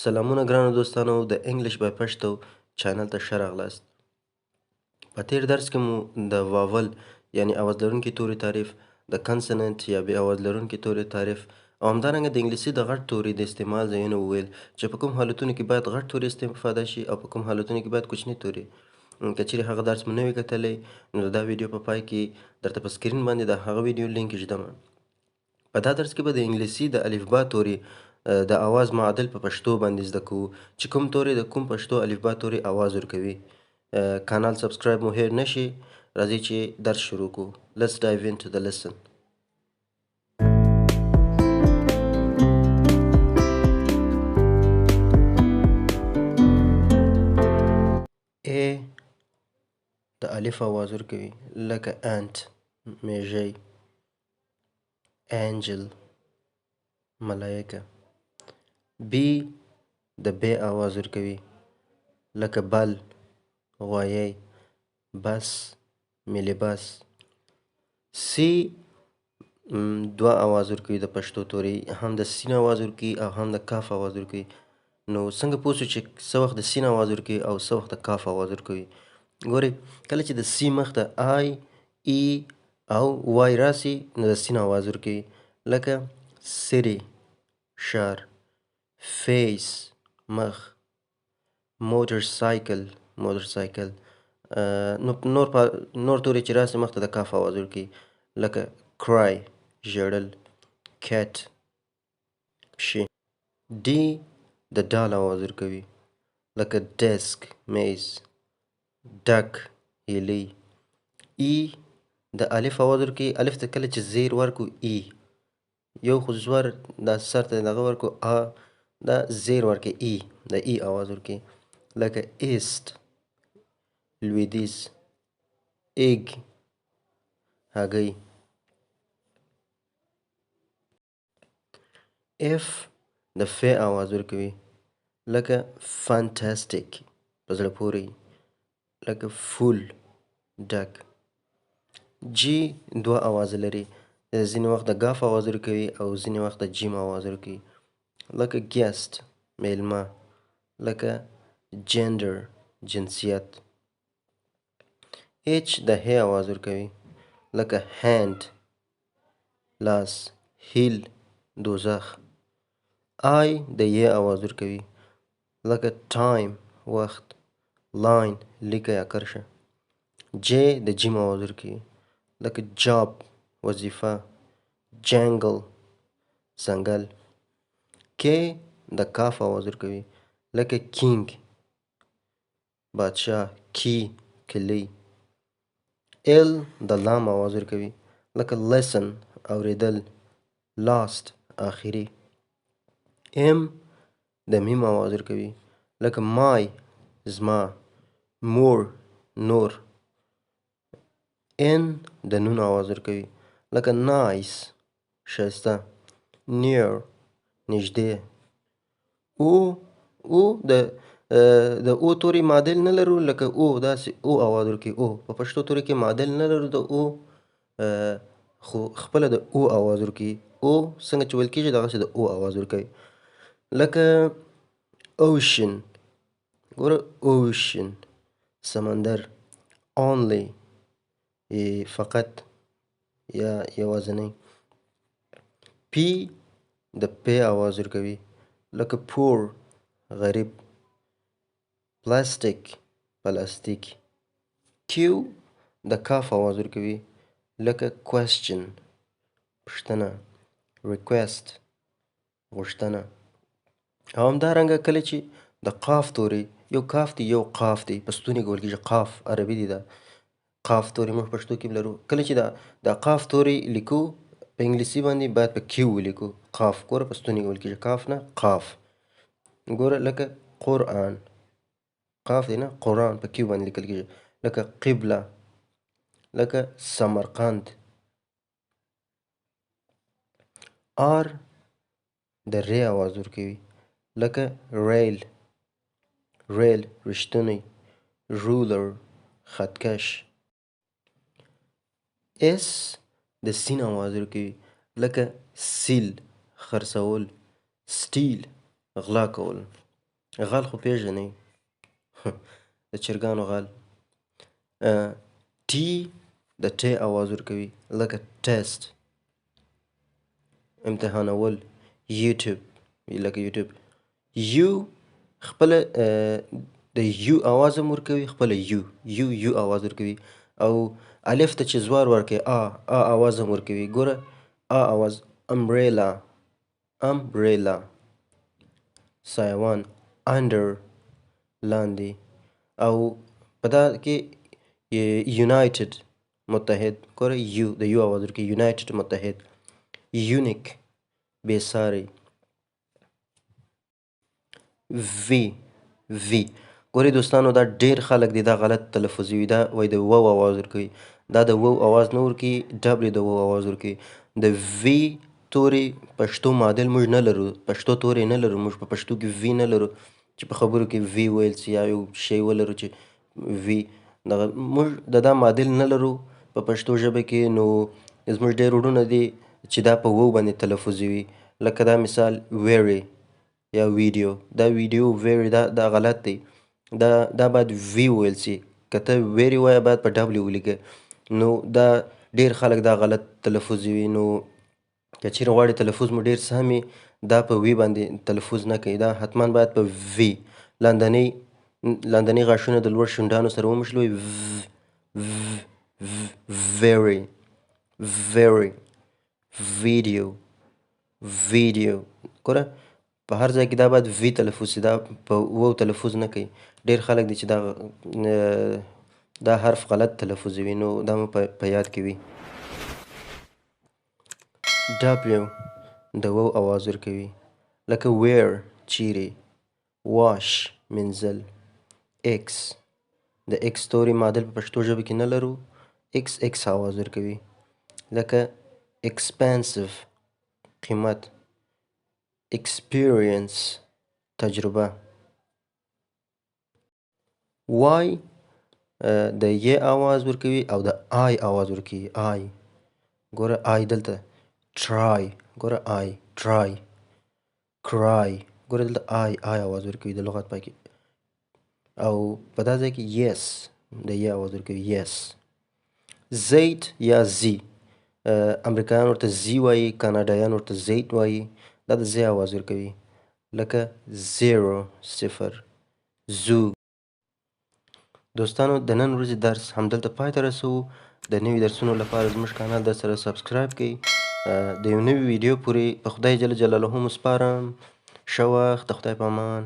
سلامونه ګرانو دوستانو د انګلیش بای پشتو چینل ته ښه راغلاست. په تیر درس کې مو د واول یعنی آواز لرونکي توري تعریف، د کنسننت یا بې آواز لرونکي توري تعریف او همدارنګه د انګلیسي د غټ توري د استعمال ځایونه وویل چې په کوم حالتونو کې باید غټ توري استفاده شي او په کوم حالتونو کې باید کوچني توري. که چیرې هغه درس مو نه وي کتلی نو دا ویډیو په پای کې درته په سکرین باندې د هغه ویډیو لینک ږدم. په دا درس کې به د انګلیسي د الفبا توري د آواز معادل په پښتو باندې زده کوو چې کوم توري د کوم پښتو الفبا توري آواز ورکوي. کانال سبسکرایب مو هیر نشي. راځئ چې درس شروع کړو. Let's dive into the lesson. A د الف آواز ورکوي لکه انت میږی، انجل ملایکه. B د ب آواز ورکوي لکه بل غوایی، بس ملبس. C دوه آواز ورکوي د پښتو توري، هم د سین آواز ورکوي او هم د کاف آواز ورکوي. نو څنګه پوه شو چې څه وخت د سین آواز ورکوي او څه وخت د کاف آواز ورکوي؟ ګورئ کله چې د سی مخته آی ای او وای راسي نو د سین آواز ورکوي لکه سری ښار، فیس مخ، موټر سایکل نور توري چې راسي مخته د کاف آواز ورکوي لکه کرای ژړل، کیټ پشي. ډي د ډال آواز ورکوي لکه ډیسک میز، ډک هیلۍ. ای د الف آواز ورکوي، الف ته کله چې زیر ورکو ای یو خو زور دا سر ته دغه ورکو دا زیر ورکوي ای د ای آواز ورکوي لکه ایست لویدیځ، ایګ هګۍ. اف د ف آواز ورکوي لکه فانتاستیک په زړه پورې، لکه فول ډک. جی دوه آواز لري، ځینې وخت د ګاف آواز ورکوي او ځینې وخت د جیم آواز ورکوي لکه ګیسټ میلمه، لکه جندر جنسیت. اچ د ه آواز ورکوي لکه هند لاس، هیل دوزخ. آی د ی آواز ورکوي لکه ټایم وخت، لاین لیکه یا کرښه. جې د جیم آواز ورکوي لکه جاب وظیفه، جنګل ځنګل. کې د کاف آواز ورکوي لکه کینګ بادشاه، کی کلی. ال د لام آواز ورکوي لکه لیسن اوریدل، لاست آخري. ام د میم آواز ورکوي لکه مای زما، مور نور. ان د نون آواز ورکوي لکه نایس ښایسته، نیر نږدې. او د او توري معادل نه لرو لکه او داسې او آواز ورکوي. او په پښتو توري کې معادل نه لرو د او، خو خپله د او آواز ورکوي. او څنګه چې ویل کېږي دغسې د او آواز ورکوي لکه اوشن. ګوره اوشن سمندر، only فقط یا یوازینی. پی د پ آواز ورکوي لکه پور غریب، پلاستیک پلاستیک. کیو د کاف آواز ورکوي لکه کوېسچن پوښتنه، ریکویسټ غوښتنه. او همدارنګه کله چې د قاف توري، یو کاف دی یو قاف دی، په ستوني کې ویل کېږي قاف عربي دی دا. قاف توري موږ پښتو کې لرو. کله چې دا قاف توري لیکو په انګلیسي باندې باید په کیو ولیکو قاف. ګوره په ستوني کې ویل کېږي قاف نه قاف. ګوره لکه قرآن، قاف دی نه، قرآن په کیو باندې لیکل کېږي لکه قبله، لکه سمرقند. آر د ر آواز ورکوي لکه ریل رښتونی، رولر خطکش. اس د سین آواز ورکوي لکه سیل خرڅول، سټیل غلا کول. غل خو پیژنئ د چرګانو غل. ټي د ټ آواز ورکوي لکه ټیسټ، امتحانول، یوټیوب لکه یوټیوب. یو خپله د یو آواز هم ورکوي، خپله یو آواز ورکوي، او الف ته چې زوار ورکوي آ آواز هم ورکوي. ګوره آ آواز امبریلا، سایوان انډر لاندې، او په دا کې یونایټډ متحد. ګوره یو د یو آواز ورکوي، یونایټډ متحد. یونیک بې ساری. وی ګورئ دوستانو دا ډېر خلک دي دا غلط تلفظوي، دا وایي د وو آواز ورکوي، دا د وو آواز نه ورکوي، ډبلیو د وو آواز ورکوي. د وی توری پښتو معادل موږ نه لرو، پښتو توری نه لرو، موږ په پښتو کې وی نه لرو چې په خبرو کې وی ویل سي، یا یو شی ولرو چې وی دغه موږ د دا معادل نه لرو په پښتو ژبه کې. نو زموږ ډېر وروڼه دي چې دا په وو باندې تلفظوي، لکه دا مثال ویری یا ویډیو. دا ویډیو ویری دا غلط دی، دا باید وی ویل سي. که ته ویری وایه باید په ډبلیو ولیکه. نو دا ډېر خلک دا غلط تلفظوي. نو که چیرې غواړې تلفظ مو ډېر سم وي دا په وی باندې تلفظ نه کوي، دا حتما باید په وی. لاندنۍ غاښونه د لوړ شونډانو سره ومښلوئ. very ویډیو. ګوره په هر ځای کې دا باید وی تلفظ سي، دا په وو تلفظ نه کوي. ډېر خلک دي چې دا حرف غلط تلفظوي، نو دا مو په یاد کې وي. ډبلیو د وو آواز ورکوي، لکه ویر چیرې، واش مینځل. ایکس د ایکس توری معادل په پښتو ژبه کې نه لرو، ایکس آواز ورکوي، لکه اکسپنسیو قیمت، اکسپیرینس تجربه. وای د ی آواز ورکوي او د آی آواز ورکوي. آی ګوره آی دلته ټرای، ګوره آی ټرای. کرای ګوره دلته آی آواز ورکوي د لغت پای کې. او په دا ځای کې یس د ی آواز ورکوي، یس. زید یا زی، امریکایان ورته زی وایي، کاناډایان ورته زید وایي، دا د زی آواز ورکوي، لکه زیرو صفر، زو. دوستانو د نن ورځې درس همدلته پای ته رسوو. د نوي درسونو لپاره زموږ کانال درسره سبسکرایب کړئ. د یو نوي ویډیو پورې په خدای جل جلاله مو سپارم. ښه وخت، د خدای په امان.